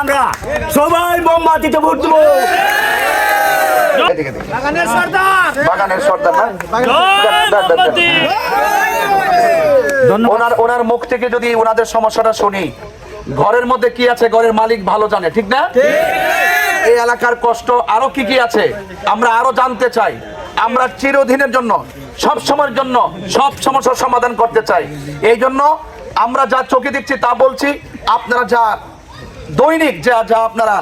আমরা সবাই মোমবাতিতে ভোট দেবো। বাগানের সর্দার না, ওনার মুখ থেকে যদি ওনাদের সমস্যাটা শুনি, ঘরের মধ্যে কি আছে ঘরের মালিক ভালো জানে, ঠিক না? এই এলাকার কষ্ট আরো কি কি আছে আমরা আরো জানতে চাই। আমরা চিরদিনের জন্য, সব সময়ের জন্য সব সমস্যার সমাধান করতে চাই। এই জন্য আমরা যা চোখে দেখছি তা বলছি, আপনারা যা দৈনিক যা আপনারা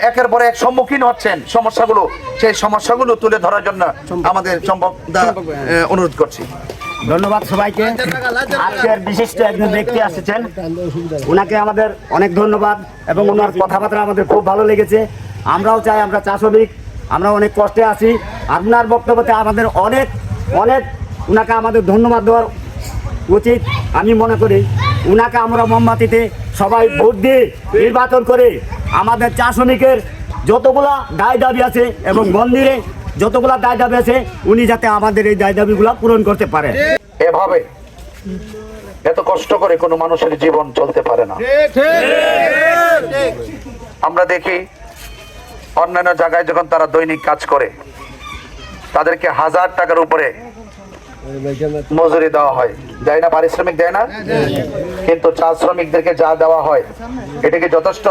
একের পর এক সম্মুখীন হচ্ছেন সমস্যাগুলো, সেই সমস্যাগুলো তুলে ধরার জন্য আমাদের অনুরোধ করছি। ধন্যবাদ সবাইকে। আজকের বিশিষ্ট একজন ব্যক্তি আসছেন, ওনাকে আমাদের অনেক ধন্যবাদ এবং ওনার কথাবার্তা আমাদের খুব ভালো লেগেছে। আমরাও চাই, আমরা চা শ্রমিক, আমরা অনেক কষ্টে আছি। আপনার বক্তব্যতে আমাদের অনেক অনেক ওনাকে আমাদের ধন্যবাদ দেওয়ার উচিত। আমি মনে করি ওনাকে আমরা মোমবাতিতে সবাই ভোট দিয়ে নির্বাচন করে আমাদের চা শ্রমিকের যতগুলা দায় দাবি আছে এবং মন্দিরে যতগুলা দায় দাবি আছে উনি যাতে আমাদের এই দায় দাবিগুলা পূরণ করতে পারে। এভাবে এত কষ্ট করে কোনো মানুষের জীবন চলতে পারে না। আমরা দেখি অন্যান্য জায়গায় যখন তারা দৈনিক কাজ করে তাদেরকে 1000 টাকার উপরে মজুরি দেওয়া হয়, দেয় না? পারিশ্রমিক দেয় না? কিন্তু চা শ্রমিকদেরকে যা দেওয়া হয় এটা কি যথেষ্ট?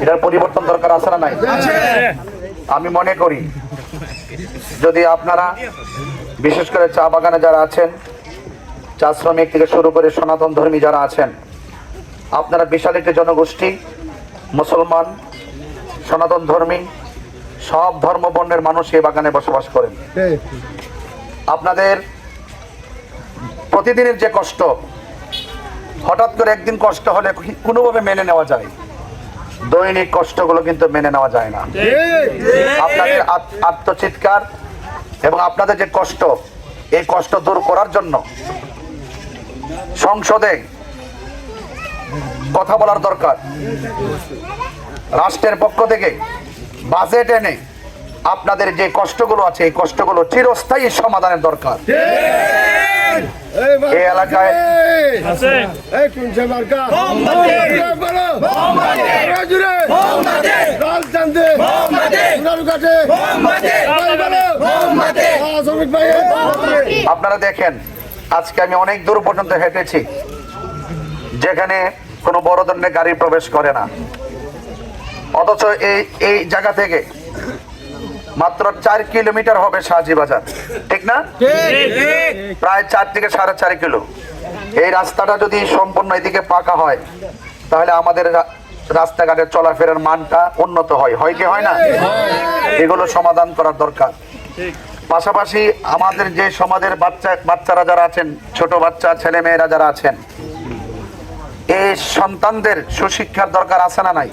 এটার পরিবর্তন দরকার আছে না নাই? আমি মনে করি যদি আপনারা বিশেষ করে চা বাগানে যারা আছেন, চা শ্রমিক থেকে শুরু করে সনাতন ধর্মী যারা আছেন, আপনারা বিশাল একটি জনগোষ্ঠী, মুসলমান, সনাতন ধর্মী, সব ধর্ম বর্ণের মানুষ এই বাগানে বসবাস করেন। আপনাদের প্রতিদিনের যে কষ্ট, হঠাৎ করে একদিন কষ্ট হলে কোনোভাবে মেনে নেওয়া যায়, দৈনিক কষ্টগুলো কিন্তু মেনে নেওয়া যায় না। আপনাদের আত্মচিৎকার এবং আপনাদের যে কষ্ট, এই কষ্ট দূর করার জন্য সংসদে কথা বলার দরকার। রাষ্ট্রের পক্ষ থেকে বাজেট এনে আপনাদের যে কষ্টগুলো আছে এই কষ্টগুলো চিরস্থায়ী সমাধানের দরকার। এই এলাকায় আপনারা দেখেন, আজকে আমি অনেক দূর পর্যন্ত হেঁটেছি যেখানে কোনো বড় ধরনের গাড়ি প্রবেশ করে না, অথচ এই জায়গা থেকে মাত্র 4 কিলোমিটার হবে শাহজি বাজার, ঠিক না? প্রায় 4 থেকে 4.5 কিলো। এই রাস্তাটা যদি সম্পূর্ণ এদিকে পাকা হয় তাহলে আমাদের রাস্তাঘাটের চলাফেরার মানটা উন্নত হয়, হয় কি হয় না? এগুলো সমাধান করার দরকার। পাশাপাশি আমাদের যে সমাজের বাচ্চারা যারা আছেন, ছোট বাচ্চা ছেলে মেয়েরা যারা আছেন, এই সন্তানদের সুশিক্ষার দরকার আছে না নাই?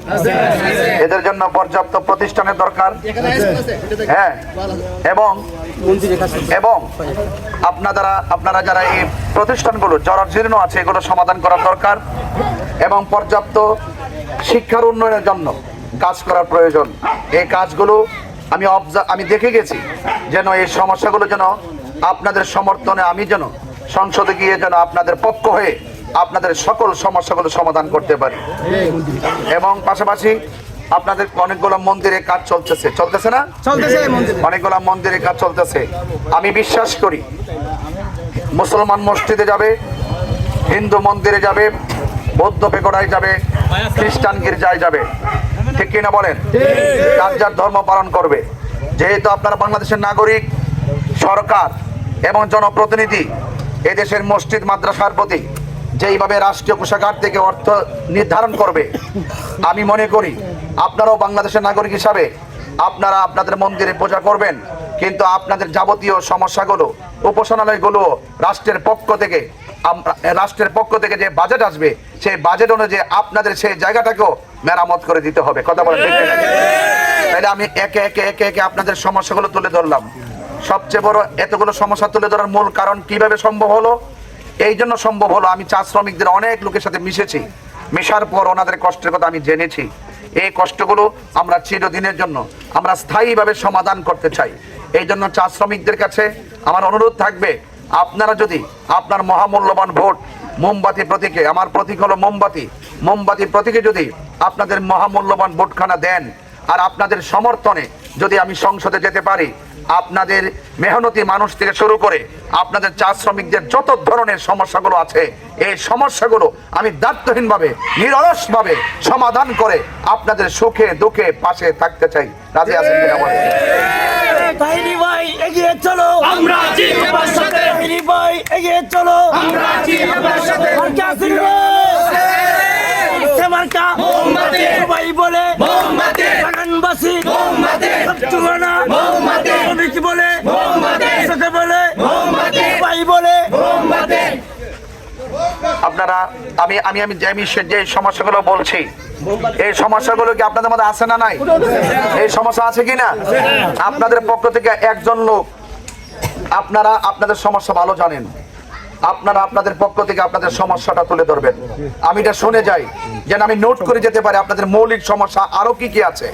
এদের জন্য পর্যাপ্ত প্রতিষ্ঠানের দরকার। হ্যাঁ, এবং আপনারা যারা এই প্রতিষ্ঠানগুলো জরাজীর্ণ আছে এগুলো সমাধান করার দরকার এবং পর্যাপ্ত শিক্ষার উন্নয়নের জন্য কাজ করার প্রয়োজন। এই কাজগুলো আমি দেখে গেছি, যেন এই সমস্যাগুলো যেন আপনাদের সমর্থনে আমি যেন সংসদে গিয়ে যেন আপনাদের পক্ষ হয়ে আপনাদের সকল সমস্যাগুলো সমাধান করতে পারি। এবং পাশাপাশি আপনাদের অনেকগুলো মন্দিরে কাজ চলতেছে না? অনেকগুলো মন্দিরে কাজ চলতেছে। আমি বিশ্বাস করি মুসলমান মসজিদে যাবে, হিন্দু মন্দিরে যাবে, বৌদ্ধ পেগোডায় যাবে, খ্রিস্টান গির্জায় যাবে, ঠিক কিনা বলেন? যার ধর্ম পালন করবে। যেহেতু আপনারা বাংলাদেশের নাগরিক, সরকার এবং জনপ্রতিনিধি এদেশের মসজিদ মাদ্রাসার প্রতি যেইভাবে রাষ্ট্রীয় কোষাগার থেকে অর্থ নির্ধারণ করবে, আমি মনে করি আপনারাও বাংলাদেশের নাগরিক হিসাবে আপনারা আপনাদের মন্দিরে পূজা করবেন, কিন্তু আপনাদের যাবতীয় সমস্যাগুলো, উপাসনালয়গুলো রাষ্ট্রের পক্ষ থেকে যে বাজেট আসবে সেই বাজেট অনুযায়ী আপনাদের সেই জায়গাটাকেও মেরামত করে দিতে হবে। কথা বলেন ঠিক না? তাহলে আমি একে একে আপনাদের সমস্যাগুলো তুলে ধরলাম। সবচেয়ে বড় এতগুলো সমস্যা তুলে ধরার মূল কারণ কিভাবে সম্ভব হলো? এই জন্য সম্ভব হলো আমি চা শ্রমিকদের অনেক লোকের সাথে মিশেছি, মেশার পর ওনাদের কষ্টের কথা আমি জেনেছি। এই কষ্টগুলো আমরা চিরদিনের জন্য আমরা স্থায়ীভাবে সমাধান করতে চাই। এই জন্য চা শ্রমিকদের কাছে আমার অনুরোধ থাকবে, আপনারা যদি আপনার মহামূল্যবান ভোট মোমবাতি প্রতীকে, আমার প্রতীক হলো মোমবাতি, মোমবাতি প্রতীকে যদি আপনাদের মহামূল্যবান ভোটখানা দেন আর আপনাদের সমর্থনে যদি আমি সংসদে যেতে পারি, আপনাদের মেহনতি মানুষ থেকে শুরু করে আপনাদের চা শ্রমিকদের যত ধরনের সমস্যাগুলো আছে এই সমস্যাগুলো আমি দায়িত্বহীনভাবে নিরলসভাবে সমাধান করে আপনাদের সুখে দুঃখে পাশে থাকতে চাই। রাজি আছেন কিনা বলেন? তাহিরি ভাই এগিয়ে চলো, আমরা আছি তোমার সাথে, তাহিরি ভাই এগিয়ে চলো, আমরা আছি তোমার সাথে। মার্কা আসিল রে, মার্কা মোমবাতি, সবাই বলে মোমবাতি, বাগানবাসী মোমবাতি, সবচুয়ানা মোমবাতি, শ্রমিক বলে মোমবাতি, সাথে বলে মোমবাতি, সবাই বলে মোমবাতি। আপনারা আমি আমি আমি যে সমস্যাগুলো বলছি এই সমস্যাগুলো কি আপনাদের মধ্যে আছে না নাই? এই সমস্যা আছে কি না? আপনাদের পক্ষ থেকে একজন লোক, আপনারা আপনাদের সমস্যা ভালো জানেন, আপনারা আপনাদের পক্ষ থেকে আপনাদের সমস্যাটা তুলে ধরবেন। আমি এটা শুনে যাই যেন আমি নোট করে যেতে পারি আপনাদের মৌলিক সমস্যা আরো কি কি আছে।